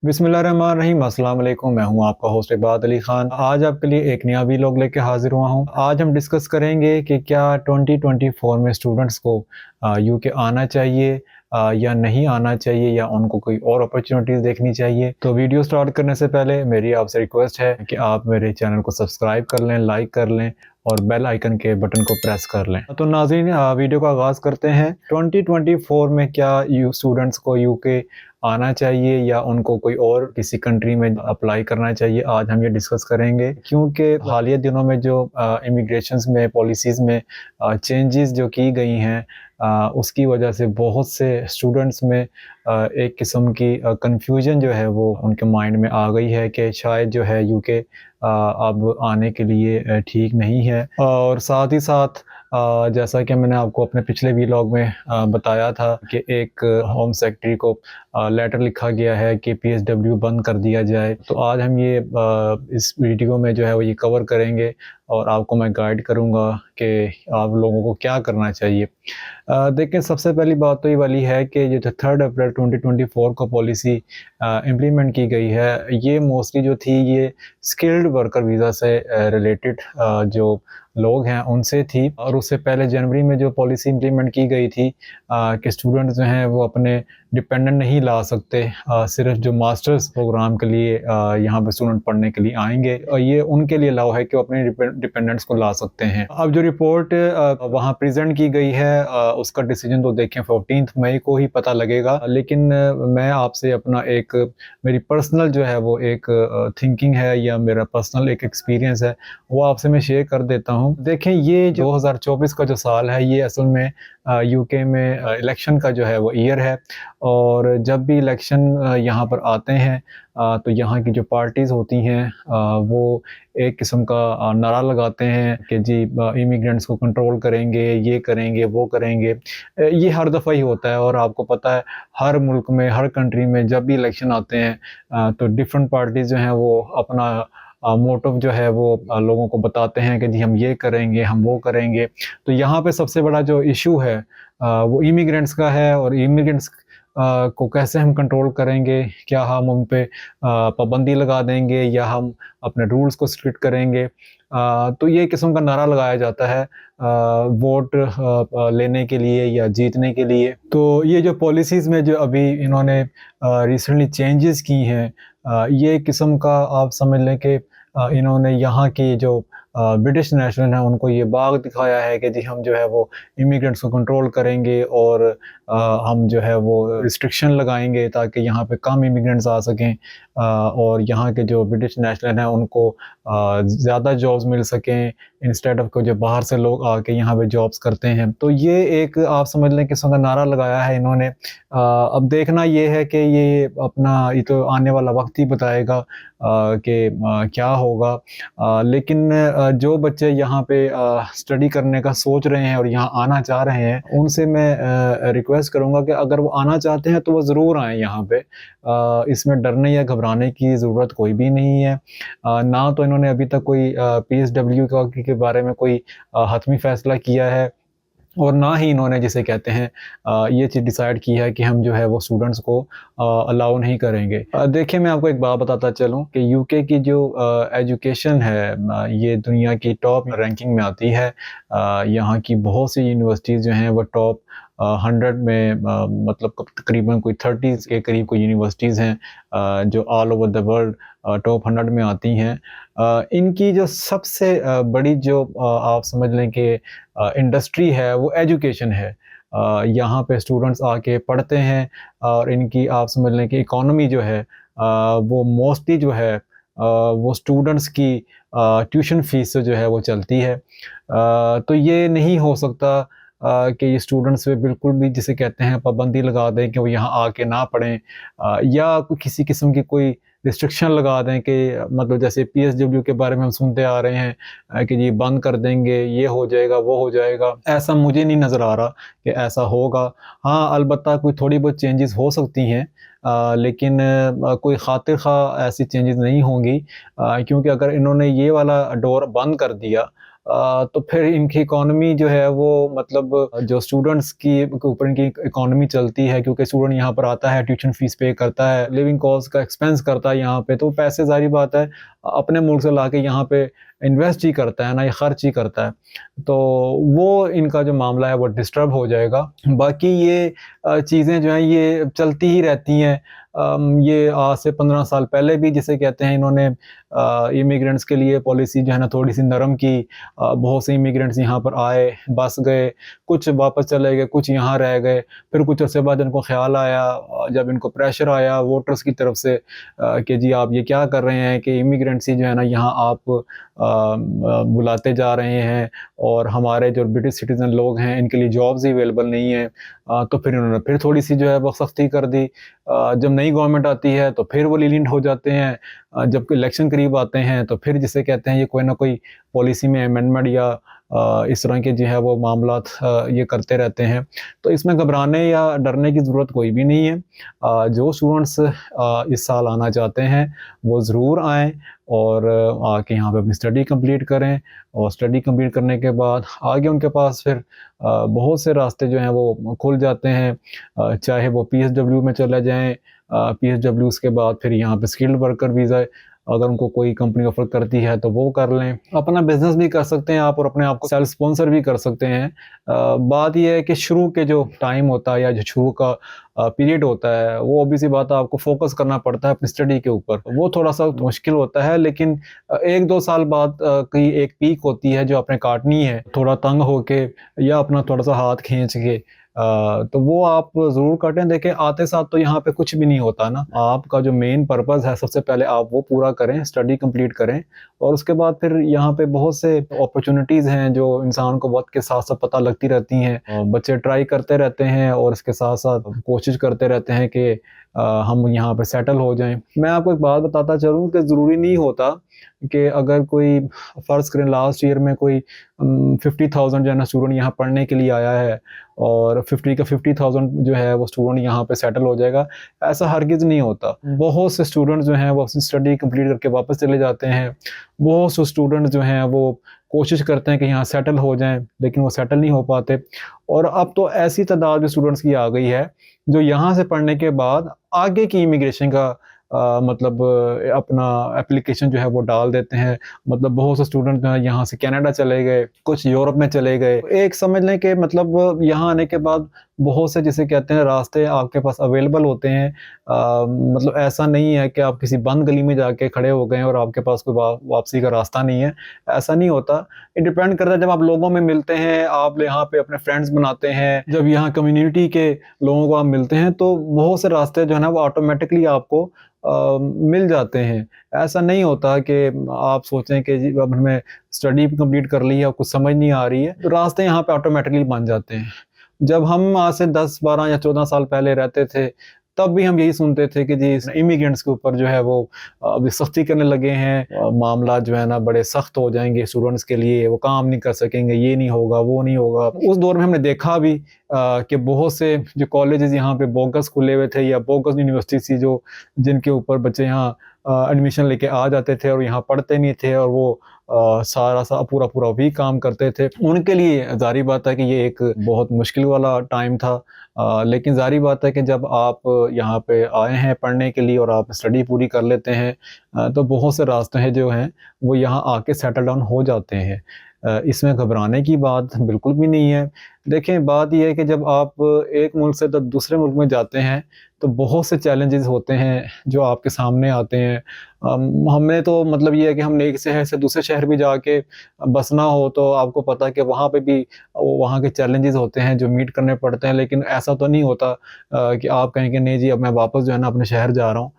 बिस्मिल्लाहिर्रहमानिर्रहीम, अस्सलाम वालेकुम। मैं हूं आपका होस्ट इबाद अली खान। आज आपके लिए एक नया वीलॉग लेके हाजिर हुआ हूं। आज हम डिस्कस करेंगे कि क्या 2024 में स्टूडेंट्स को यूके आना चाहिए या नहीं आना चाहिए, या उनको कोई और अपॉर्चुनिटीज़ देखनी चाहिए। तो वीडियो स्टार्ट करने से पहले मेरी आपसे रिक्वेस्ट है कि आप मेरे चैनल को सब्सक्राइब कर लें, लाइक कर लें और बेल आइकन के बटन को प्रेस कर लें। तो नाज़रीन, वीडियो का आगाज़ करते हैं। 2024 में क्या स्टूडेंट्स को यूके आना चाहिए या उनको कोई और किसी कंट्री में अप्लाई करना चाहिए, आज हम ये डिस्कस करेंगे। क्योंकि हालिया दिनों में जो इमिग्रेशंस में पॉलिसीज़ में चेंजेस जो की गई हैं, उसकी वजह से बहुत से स्टूडेंट्स में एक किस्म की कन्फ्यूजन जो है वो उनके माइंड में आ गई है कि शायद जो है यूके अब आने के लिए ठीक नहीं है। और साथ ही साथ जैसा कि मैंने आपको अपने पिछले वीलॉग में बताया था कि एक होम सेक्रेटरी को लेटर लिखा गया है कि पीएसडब्ल्यू बंद कर दिया जाए। तो आज हम ये इस वीडियो में जो है वो ये कवर करेंगे और आपको मैं गाइड करूँगा कि आप लोगों को क्या करना चाहिए। देखिए, सबसे पहली बात तो ये वाली है कि ये जो 3 अप्रैल 2024 को पॉलिसी इम्प्लीमेंट की गई है, ये मोस्टली जो थी ये स्किल्ड वर्कर वीज़ा से रिलेटेड जो लोग हैं उनसे थी। और उससे पहले जनवरी में जो पॉलिसी इम्प्लीमेंट की गई थी कि स्टूडेंट्स जो हैं वो अपने डिपेंडेंट नहीं ला सकते, सिर्फ जो मास्टर्स प्रोग्राम के लिए यहाँ पे स्टूडेंट पढ़ने के लिए आएंगे, और ये उनके लिए अलाउ है कि वो अपने डिपेंडेंट्स को ला सकते हैं। अब जो रिपोर्ट वहाँ प्रेजेंट की गई है, उसका डिसीजन तो देखें 14 मई को ही पता लगेगा। लेकिन मैं आपसे अपना एक मेरी पर्सनल जो है वो एक थिंकिंग है या मेरा पर्सनल एक एक्सपीरियंस है, वो आपसे मैं शेयर कर देता हूँ। देखें, ये जो 2024 का जो साल है, ये असल में यूके में इलेक्शन का जो है वो ईयर है। और जब भी इलेक्शन यहाँ पर आते हैं तो यहाँ की जो पार्टीज़ होती हैं वो एक किस्म का नारा लगाते हैं कि जी इमिग्रेंट्स को कंट्रोल करेंगे, ये करेंगे, वो करेंगे। ये हर दफ़ा ही होता है और आपको पता है हर मुल्क में, हर कंट्री में जब भी इलेक्शन आते हैं तो डिफरेंट पार्टीज़ जो हैं वो अपना मोटिव जो है वो लोगों को बताते हैं कि जी हम ये करेंगे, हम वो करेंगे। तो यहाँ पे सबसे बड़ा जो इशू है वो इमिग्रेंट्स का है। और इमिग्रेंट्स को कैसे हम कंट्रोल करेंगे? क्या हम उन पे पाबंदी लगा देंगे या हम अपने रूल्स को स्ट्रिक्ट करेंगे? तो ये किस्म का नारा लगाया जाता है वोट लेने के लिए या जीतने के लिए। तो ये जो पॉलिसीज़ में जो अभी इन्होंने रिसेंटली चेंजेस की हैं, ये किस्म का आप समझ लें कि इन्होंने यहाँ की जो ब्रिटिश नेशनल हैं उनको ये बाग दिखाया है कि जी हम जो है वो इमिग्रेंट्स को कंट्रोल करेंगे और हम जो है वो रिस्ट्रिक्शन लगाएंगे ताकि यहाँ पे कम इमिग्रेंट्स आ सकें, और यहाँ के जो ब्रिटिश नेशनल हैं उनको ज़्यादा जॉब्स मिल सकें इंस्टेड ऑफ को जो बाहर से लोग आके यहाँ पे जॉब्स करते हैं। तो ये एक आप समझ लें किस्म का नारा लगाया है इन्होंने। अब देखना ये है कि ये अपना ये तो आने वाला वक्त ही बताएगा कि क्या होगा। लेकिन जो बच्चे यहाँ पे स्टडी करने का सोच रहे हैं और यहाँ आना चाह रहे हैं, उनसे मैं रिक्वेस्ट करूँगा कि अगर वो आना चाहते हैं तो वो ज़रूर आएँ यहाँ पे। इसमें डरने या घबराने की ज़रूरत कोई भी नहीं है। ना तो इन्होंने अभी तक कोई पीएसडब्ल्यू के बारे में कोई हतमी फ़ैसला किया है, और ना ही इन्होंने जिसे कहते हैं ये चीज़ डिसाइड की है कि हम जो है वो स्टूडेंट्स को अलाउ नहीं करेंगे। देखिए, मैं आपको एक बात बताता चलूँ कि यूके की जो एजुकेशन है ये दुनिया की टॉप रैंकिंग में आती है। यहाँ की बहुत सी यूनिवर्सिटीज़ जो हैं वो टॉप 100 में मतलब तकरीबन कोई 30 के करीब कोई यूनिवर्सिटीज़ हैं जो all over the world top 100 में आती हैं। इनकी जो सबसे बड़ी जो आप समझ लें कि इंडस्ट्री है वो एजुकेशन है। यहाँ पे स्टूडेंट्स आके पढ़ते हैं और इनकी आप समझ लें कि इकॉनमी जो है वो मोस्टली जो है वो स्टूडेंट्स की ट्यूशन फ़ीस से जो है वो चलती है। तो ये नहीं हो सकता कि ये स्टूडेंट्स पे बिल्कुल भी जिसे कहते हैं पाबंदी लगा दें कि वो यहाँ आके ना पढ़ें, या कोई किसी किस्म की कोई रिस्ट्रिक्शन लगा दें कि मतलब जैसे पीएसडब्ल्यू के बारे में हम सुनते आ रहे हैं कि जी बंद कर देंगे, ये हो जाएगा, वो हो जाएगा। ऐसा मुझे नहीं नज़र आ रहा कि ऐसा होगा। हाँ, अलबत्ता कोई थोड़ी बहुत चेंजेस हो सकती हैं, लेकिन कोई खातिर ख़्वाह ऐसी चेंजेस नहीं होंगी, क्योंकि अगर इन्होंने ये वाला डोर बंद कर दिया तो फिर इनकी इकोनॉमी जो है वो मतलब जो स्टूडेंट्स की ऊपर इनकी इकोनॉमी चलती है, क्योंकि स्टूडेंट यहाँ पर आता है, ट्यूशन फीस पे करता है, लिविंग कॉस्ट का एक्सपेंस करता है यहाँ पे, तो पैसे ज़ाहिर बात है अपने मुल्क से लाके यहाँ पे इन्वेस्ट ही करता है ना, ये खर्च ही करता है। तो वो इनका जो मामला है वो डिस्टर्ब हो जाएगा। बाकी ये चीज़ें जो हैं ये चलती ही रहती हैं। ये आज से 15 साल पहले भी जिसे कहते हैं इन्होंने इमिग्रेंट्स के लिए पॉलिसी जो है ना थोड़ी-सी नरम की। बहुत से इमिग्रेंट्स यहाँ पर आए, बस गए, कुछ वापस चले गए, कुछ यहाँ रह गए। फिर कुछ अरसे बाद इनको ख़्याल आया, जब इनको प्रेशर आया वोटर्स की तरफ से कि जी आप ये क्या कर रहे हैं कि इमिग्रेंट्स ही जो है ना यहाँ आप बुलाते जा रहे हैं और हमारे जो ब्रिटिश सिटीज़न लोग हैं इनके लिए जॉब्स ही अवेलेबल नहीं है। तो फिर इन्होंने फिर थोड़ी-सी जो है वो सख्ती कर दी। जब नई गवर्नमेंट आती है तो फिर वो लीनिएंट हो जाते हैं। जब इलेक्शन करीब आते हैं तो फिर जिसे कहते हैं ये कोई ना कोई पॉलिसी में अमेंडमेंट या इस तरह के जो है वो मामलात ये करते रहते हैं। तो इसमें घबराने या डरने की ज़रूरत कोई भी नहीं है। जो स्टूडेंट्स इस साल आना चाहते हैं वो ज़रूर आएँ और आके यहाँ पे अपनी स्टडी कंप्लीट करें, और स्टडी कंप्लीट करने के बाद आगे उनके पास फिर बहुत से रास्ते जो हैं वो खुल जाते हैं। चाहे वो पीएसडब्ल्यू में चले जाएँ, पीएसडब्ल्यू के बाद फिर यहाँ पे स्किल्ड वर्कर वीज़ा अगर उनको कोई कंपनी ऑफ़र करती है तो वो कर लें। अपना बिज़नेस भी कर सकते हैं आप और अपने आप को सेल्फ स्पॉन्सर भी कर सकते हैं। बात ये है कि शुरू के जो टाइम होता है या जो शुरू का पीरियड होता है वो ऑब्वियस सी बात है आपको फ़ोकस करना पड़ता है अपनी स्टडी के ऊपर। वो थोड़ा-सा मुश्किल होता है, लेकिन 1-2 साल बाद की एक पीक होती है जो आपने काटनी है, थोड़ा तंग होके या अपना थोड़ा-सा हाथ खींच के। तो वो आप ज़रूर काटें। देखिए आते साथ तो यहाँ पे कुछ भी नहीं होता ना। आपका जो मेन पर्पज़ है सबसे पहले आप वो पूरा करें, स्टडी कंप्लीट करें, और उसके बाद फिर यहाँ पे बहुत से अपॉर्च्युनिटीज़ हैं जो इंसान को वक़्त के साथ-साथ पता लगती रहती हैं। बच्चे ट्राई करते रहते हैं और इसके साथ-साथ कोशिश करते रहते हैं कि हम यहाँ पे सेटल हो जाएँ। मैं आपको एक बात बताता चलूँ कि ज़रूरी नहीं होता कि अगर कोई फ़र्ज़ करें लास्ट ईयर में कोई 50,000 जो है ना स्टूडेंट यहाँ पढ़ने के लिए आया है और 50 का 50,000 जो है वो स्टूडेंट यहाँ पे सेटल हो जाएगा, ऐसा हरगिज़ नहीं होता। बहुत से स्टूडेंट्स जो हैं वो अपनी स्टडी कंप्लीट करके वापस चले जाते हैं। बहुत से स्टूडेंट्स जो हैं वो कोशिश करते हैं कि यहाँ सेटल हो जाएँ, लेकिन वो सेटल नहीं हो पाते। और अब तो ऐसी तादाद भी स्टूडेंट्स की आ गई है, जो यहाँ से पढ़ने के बाद आगे की इमिग्रेशन का मतलब अपना एप्लीकेशन जो है वो डाल देते हैं। मतलब बहुत से स्टूडेंट जो है यहाँ से कनाडा चले गए, कुछ यूरोप में चले गए। एक समझ लें कि मतलब यहाँ आने के बाद बहुत से जिसे कहते हैं रास्ते आपके पास अवेलेबल होते हैं। मतलब ऐसा नहीं है कि आप किसी बंद गली में जाके खड़े हो गए और आपके पास कोई वापसी का रास्ता नहीं है, ऐसा नहीं होता। ये डिपेंड करता है जब आप लोगों में मिलते हैं, आप यहाँ पे अपने फ्रेंड्स बनाते हैं, जब यहाँ कम्युनिटी के लोगों को आप मिलते हैं तो बहुत से रास्ते जो है ना वो ऑटोमेटिकली आपको मिल जाते हैं। ऐसा नहीं होता कि आप सोचें कि जी अब हमें स्टडी कंप्लीट कर ली है और कुछ समझ नहीं आ रही है, तो रास्ते यहाँ पे ऑटोमेटिकली बन जाते हैं। जब हम आज से 10, 12 या 14 साल पहले रहते थे, तब भी हम यही सुनते थे कि जी इमिग्रेंट्स के ऊपर जो है वो अभी सख्ती करने लगे हैं, मामला जो है ना बड़े सख्त हो जाएँगे स्टूडेंट्स के लिए, वो काम नहीं कर सकेंगे, ये नहीं होगा, वो नहीं होगा। उस दौर में हमने देखा भी कि बहुत से जो कॉलेजेस यहाँ पे बोगस खुले हुए थे या बोगस यूनिवर्सिटी थी जो जिनके ऊपर बच्चे यहाँ एडमिशन लेके आ जाते थे और यहाँ पढ़ते नहीं थे और वो सारा पूरा भी काम करते थे। उनके लिए ज़ाहिर बात है कि ये एक बहुत मुश्किल वाला टाइम था। लेकिन ज़ाहिर बात है कि जब आप यहाँ पे आए हैं पढ़ने के लिए और आप स्टडी पूरी कर लेते हैं, तो बहुत से रास्ते हैं जो हैं वो यहाँ आके सेटल डाउन हो जाते हैं। इसमें घबराने की बात बिल्कुल भी नहीं है। देखें बात ये है कि जब आप एक मुल्क से दूसरे मुल्क में जाते हैं, तो बहुत से चैलेंजेस होते हैं जो आपके सामने आते हैं। हमें तो मतलब ये है कि हमने एक शहर से दूसरे शहर भी जाके बसना हो तो आपको पता है कि वहाँ पे भी वहाँ के चैलेंजेस होते हैं जो मीट करने पड़ते हैं। लेकिन ऐसा तो नहीं होता कि आप कहें कि नहीं जी अब मैं वापस जो है ना अपने शहर जा रहा हूँ।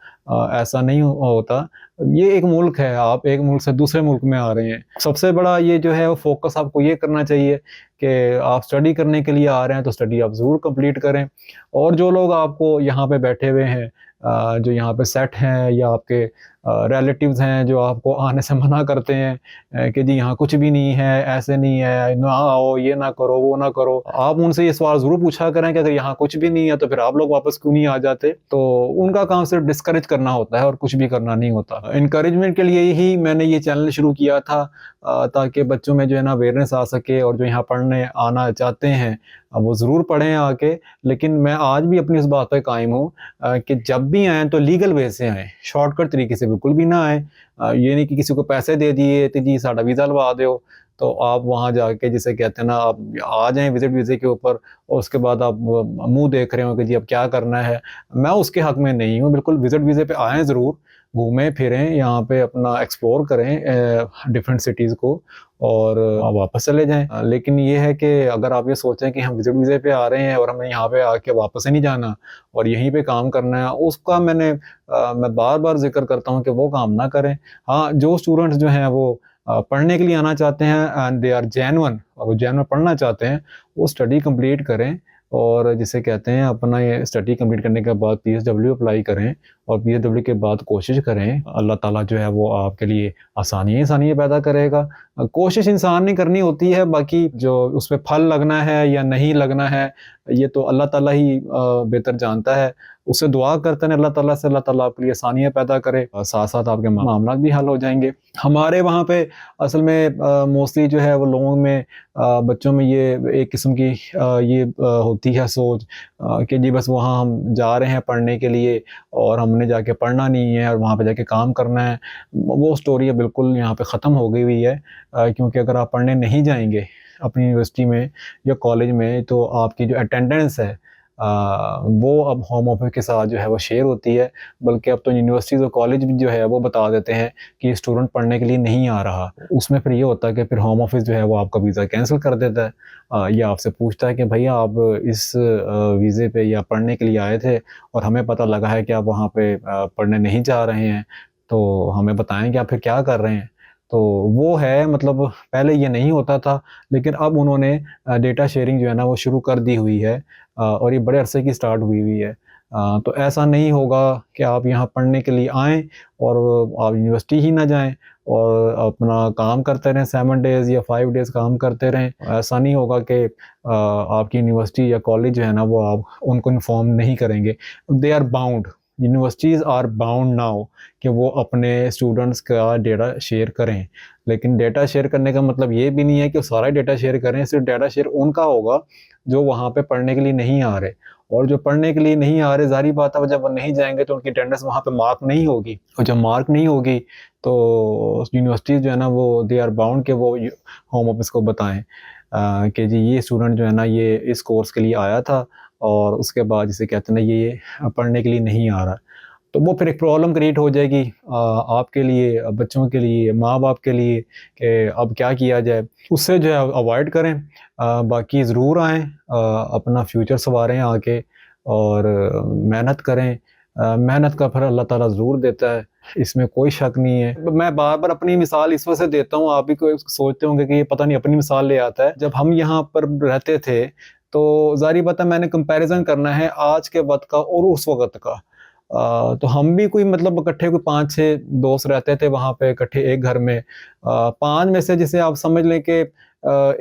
ऐसा नहीं होता। ये एक मुल्क है, आप एक मुल्क से दूसरे मुल्क में आ रहे हैं। सबसे बड़ा ये जो है वो फ़ोकस आपको ये करना चाहिए कि आप स्टडी करने के लिए आ रहे हैं तो स्टडी आप ज़रूर कंप्लीट करें। और जो लोग आपको यहाँ पे बैठे हुए हैं जो यहाँ पे सेट हैं या आपके रिलेटिव्स हैं जो आपको आने से मना करते हैं कि जी यहाँ कुछ भी नहीं है, ऐसे नहीं है, ना आओ, ये ना करो, वो ना करो। आप उनसे ये सवाल ज़रूर पूछा करें कि अगर यहाँ कुछ भी नहीं है तो फिर आप लोग वापस क्यों नहीं आ जाते? तो उनका काम सिर्फ डिस्करेज करना होता है और कुछ भी करना नहीं होता। एनकरेजमेंट के लिए ही मैंने ये चैनल शुरू किया था ताकि बच्चों में जो है ना अवेयरनेस आ सके और जो यहाँ पढ़ने आना चाहते हैं वो ज़रूर पढ़ें आके। लेकिन मैं आज भी अपनी इस बात पे कायम हूँ कि जब भी आएँ तो लीगल वे से आएँ, शॉर्टकट तरीके से बिल्कुल भी ना आएँ। ये नहीं कि किसी को पैसे दे दिए तो जी साडा वीज़ा लवा दो, तो आप वहाँ जाके जिसे कहते हैं ना आप आ जाएँ विज़िट वीज़े के ऊपर और उसके बाद आप मुँह देख रहे हो कि जी अब क्या करना है। मैं उसके हक़ में नहीं हूँ, बिल्कुल विज़िट वीज़े पे आएँ ज़रूर, घूमें-फिरें, यहाँ पे अपना एक्सप्लोर करें डिफरेंट सिटीज़ को और वापस चले जाएँ। लेकिन ये है कि अगर आप ये सोचें कि हम विज़िट वीज़े पे आ रहे हैं और हमें यहाँ पे आके वापस ही नहीं जाना और यहीं पे काम करना है, उसका मैं बार-बार ज़िक्र करता हूँ कि वो काम ना करें। हाँ, जो स्टूडेंट्स जो हैं वो पढ़ने के लिए आना चाहते हैं एंड दे आर जेन्युइन और वो जेन्युइन पढ़ना चाहते हैं, वो स्टडी कंप्लीट करें और जिसे कहते हैं अपना ये स्टडी कंप्लीट करने के बाद पीएसडब्ल्यू अप्लाई करें और पीएसडब्ल्यू के बाद कोशिश करें। अल्लाह ताला जो है वो आपके लिए आसानियाँ ही आसानियाँ पैदा करेगा। कोशिश इंसान ने करनी होती है, बाकी जो उसमें फल लगना है या नहीं लगना है, ये तो अल्लाह ताला ही बेहतर जानता है। उससे दुआ करते हैं अल्लाह ताला से, अल्लाह ताला आपके लिए आसानियाँ पैदा करे और साथ-साथ आपके मामला भी हल हो जाएँगे। हमारे वहाँ पे असल में मोस्टली जो है वो लोगों में बच्चों में ये एक किस्म की होती है सोच कि जी बस वहाँ हम जा रहे हैं पढ़ने के लिए और हमने जाके पढ़ना नहीं है और वहाँ पे जाके काम करना है। वो स्टोरी अब बिल्कुल यहाँ पे ख़त्म हो गई हुई है क्योंकि अगर आप पढ़ने नहीं जाएँगे अपनी यूनिवर्सिटी में या कॉलेज में तो आपकी जो अटेंडेंस है वो अब होम ऑफिस के साथ जो है वो शेयर होती है। बल्कि अब तो यूनिवर्सिटीज़ और कॉलेज भी जो है वो बता देते हैं कि स्टूडेंट पढ़ने के लिए नहीं आ रहा। उसमें फिर ये होता है कि फिर होम ऑफिस जो है वो आपका वीज़ा कैंसल कर देता है या आपसे पूछता है कि भैया आप इस वीज़े पे या पढ़ने के लिए आए थे और हमें पता लगा है कि आप वहाँ पे पढ़ने नहीं जा रहे हैं, तो हमें बताएँ कि आप फिर क्या कर रहे हैं? तो वो है मतलब पहले ये नहीं होता था, लेकिन अब उन्होंने डेटा शेयरिंग जो है ना वो शुरू कर दी हुई है और ये बड़े अरसे की स्टार्ट हुई हुई है। तो ऐसा नहीं होगा कि आप यहाँ पढ़ने के लिए आएँ और आप यूनिवर्सिटी ही ना जाएँ और अपना काम करते रहें 7 डेज़ या 5 डेज़ काम करते रहें। ऐसा नहीं होगा कि आपकी यूनिवर्सिटी या कॉलेज जो है ना वो आप उनको इन्फॉर्म नहीं करेंगे। They are bound, universities are bound now कि वो अपने स्टूडेंट्स का डेटा शेयर करें। लेकिन डेटा शेयर करने का मतलब ये भी नहीं है कि वो सारा डेटा शेयर करें, सिर्फ डेटा शेयर उनका होगा जो वहाँ पे पढ़ने के लिए नहीं आ रहे। और जो पढ़ने के लिए नहीं आ रहे, ज़ाहिर बात है जब वो नहीं जाएँगे तो उनकी अटेंडेंस वहाँ पे मार्क नहीं होगी और जब मार्क नहीं होगी तो यूनिवर्सिटीज़ जो है ना वो दे आर बाउंड कि वो होम ऑफिस को बताएँ कि जी ये स्टूडेंट जो है ना ये इस कोर्स के लिए आया था और उसके बाद जिसे कहते हैं ना ये पढ़ने के लिए नहीं आ रहा। तो वो फिर एक प्रॉब्लम क्रिएट हो जाएगी आपके लिए, बच्चों के लिए, माँ-बाप के लिए कि अब क्या किया जाए। उससे जो है अवॉइड करें। बाकी ज़रूर आएँ, अपना फ्यूचर सँवारें आके और मेहनत करें। मेहनत का फल अल्लाह ताला ज़रूर देता है, इसमें कोई शक नहीं है। मैं बार-बार अपनी मिसाल इस वजह से देता हूँ, आप भी कोई सोचते होंगे कि ये पता नहीं अपनी मिसाल ले आता है। जब हम यहाँ पर रहते थे, तो ज़ाहिर बात है मैंने कंपैरिज़न करना है आज के वक़्त का और उस वक़्त का। तो हम भी कोई मतलब इकट्ठे कोई 5-6 दोस्त रहते थे वहाँ पे इकट्ठे एक घर में। 5 में से जैसे आप समझ लें कि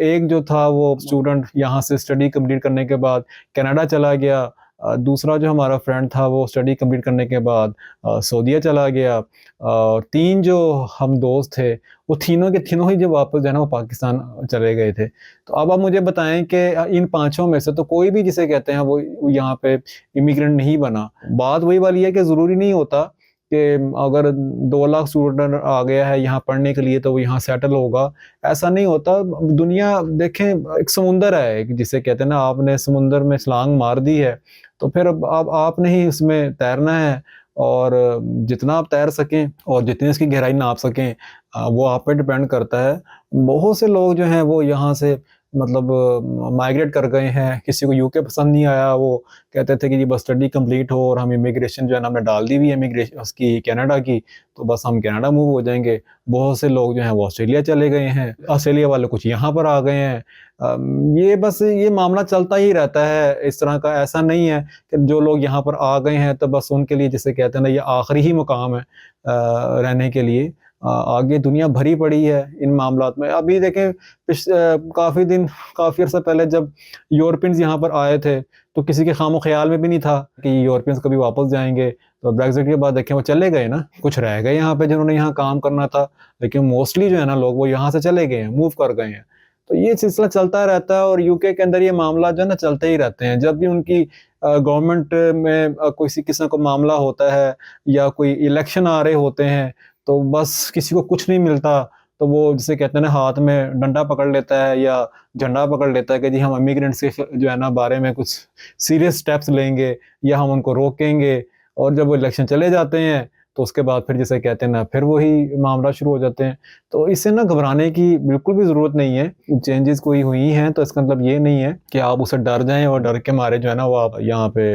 एक जो था वो स्टूडेंट यहाँ से स्टडी कंप्लीट करने के बाद कनाडा चला गया। दूसरा जो हमारा फ्रेंड था वो स्टडी कंप्लीट करने के बाद सऊदीया चला गया। 3 जो हम दोस्त थे, वो तीनों के तीनों ही जो वापस जो है ना वो पाकिस्तान चले गए थे। तो अब आप मुझे बताएँ कि इन पाँचों में से तो कोई भी जिसे कहते हैं वो यहाँ पे इमिग्रेंट नहीं बना। बात वही वाली है कि ज़रूरी नहीं होता कि अगर 2 लाख स्टूडेंट आ गया है यहाँ पढ़ने के लिए तो वो यहाँ सेटल होगा, ऐसा नहीं होता। दुनिया देखें एक समुंदर है एक जिसे कहते हैं ना आपने समुंदर में छलांग मार दी है, तो फिर अब आपने ही इसमें तैरना है और जितना आप तैर सकें और जितनी इसकी गहराई नाप सकें वो आप पे डिपेंड करता है। बहुत से लोग जो हैं वो यहाँ से मतलब माइग्रेट कर गए हैं। किसी को यूके पसंद नहीं आया, वो कहते थे कि जी बस स्टडी कंप्लीट हो और हम इमिग्रेशन जो है ना हमने डाल दी हुई है इमिग्रेशन उसकी कनाडा की, तो बस हम कनाडा मूव हो जाएंगे। बहुत से लोग जो हैं वो ऑस्ट्रेलिया चले गए हैं, ऑस्ट्रेलिया वाले कुछ यहाँ पर आ गए हैं। ये बस ये मामला चलता ही रहता है इस तरह का। ऐसा नहीं है कि जो लोग यहाँ पर आ गए हैं तो बस उनके लिए, जिसे कहते हैं ना, ये आखिरी ही मुकाम है रहने के लिए। आगे दुनिया भरी पड़ी है इन मामलात में। अभी देखें काफ़ी अर्सा पहले जब यूरोपियंस यहाँ पर आए थे तो किसी के खामो ख्याल में भी नहीं था कि यूरोपियंस कभी वापस जाएंगे। तो ब्रेग्जिट के बाद देखें वो चले गए ना, कुछ रह गए यहाँ पे जिन्होंने यहाँ काम करना था, लेकिन मोस्टली जो है ना लोग वो यहाँ से चले गए हैं, मूव कर गए हैं। तो ये सिलसिला चलता रहता है और यूके के अंदर ये मामला जो है ना चलते ही रहते हैं। जब भी उनकी गवर्नमेंट में किसी किस्म का मामला होता है या कोई इलेक्शन आ रहे होते हैं तो बस किसी को कुछ नहीं मिलता तो वो जिसे कहते हैं ना हाथ में डंडा पकड़ लेता है या झंडा पकड़ लेता है कि जी हम इमिग्रेंट्स के जो है ना बारे में कुछ सीरियस स्टेप्स लेंगे या हम उनको रोकेंगे। और जब वो इलेक्शन चले जाते हैं तो उसके बाद फिर जिसे कहते हैं ना फिर वही मामला शुरू हो जाते हैं। तो इससे ना घबराने की बिल्कुल भी ज़रूरत नहीं है। चेंजेस कोई हुई हैं तो इसका मतलब ये नहीं है कि आप उससे डर जाएं और डर के मारे जो है ना वो आप यहाँ पे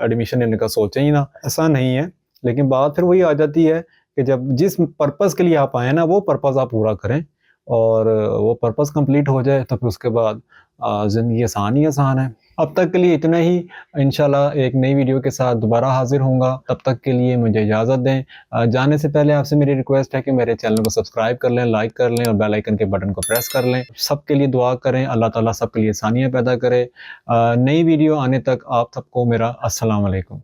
एडमिशन लेने का सोचें ही ना, ऐसा नहीं है। लेकिन बात फिर वही आ जाती है कि जब जिस पर्पज़ के लिए आप आए ना वो पर्पज़ आप पूरा करें और वो पर्पज़ कंप्लीट हो जाए तो फिर उसके बाद ज़िंदगी आसान ही आसान है। अब तक के लिए इतना ही। इंशाल्लाह एक नई वीडियो के साथ दोबारा हाजिर होऊंगा। तब तक के लिए मुझे इजाज़त दें। जाने से पहले आपसे मेरी रिक्वेस्ट है कि मेरे चैनल को सब्सक्राइब कर लें, लाइक कर लें और बेल आइकन के बटन को प्रेस कर लें। सबके लिए दुआ करें, अल्लाह ताला सबके लिए आसानियाँ पैदा करे। नई वीडियो आने तक आप सबको मेरा अस्सलाम वालेकुम।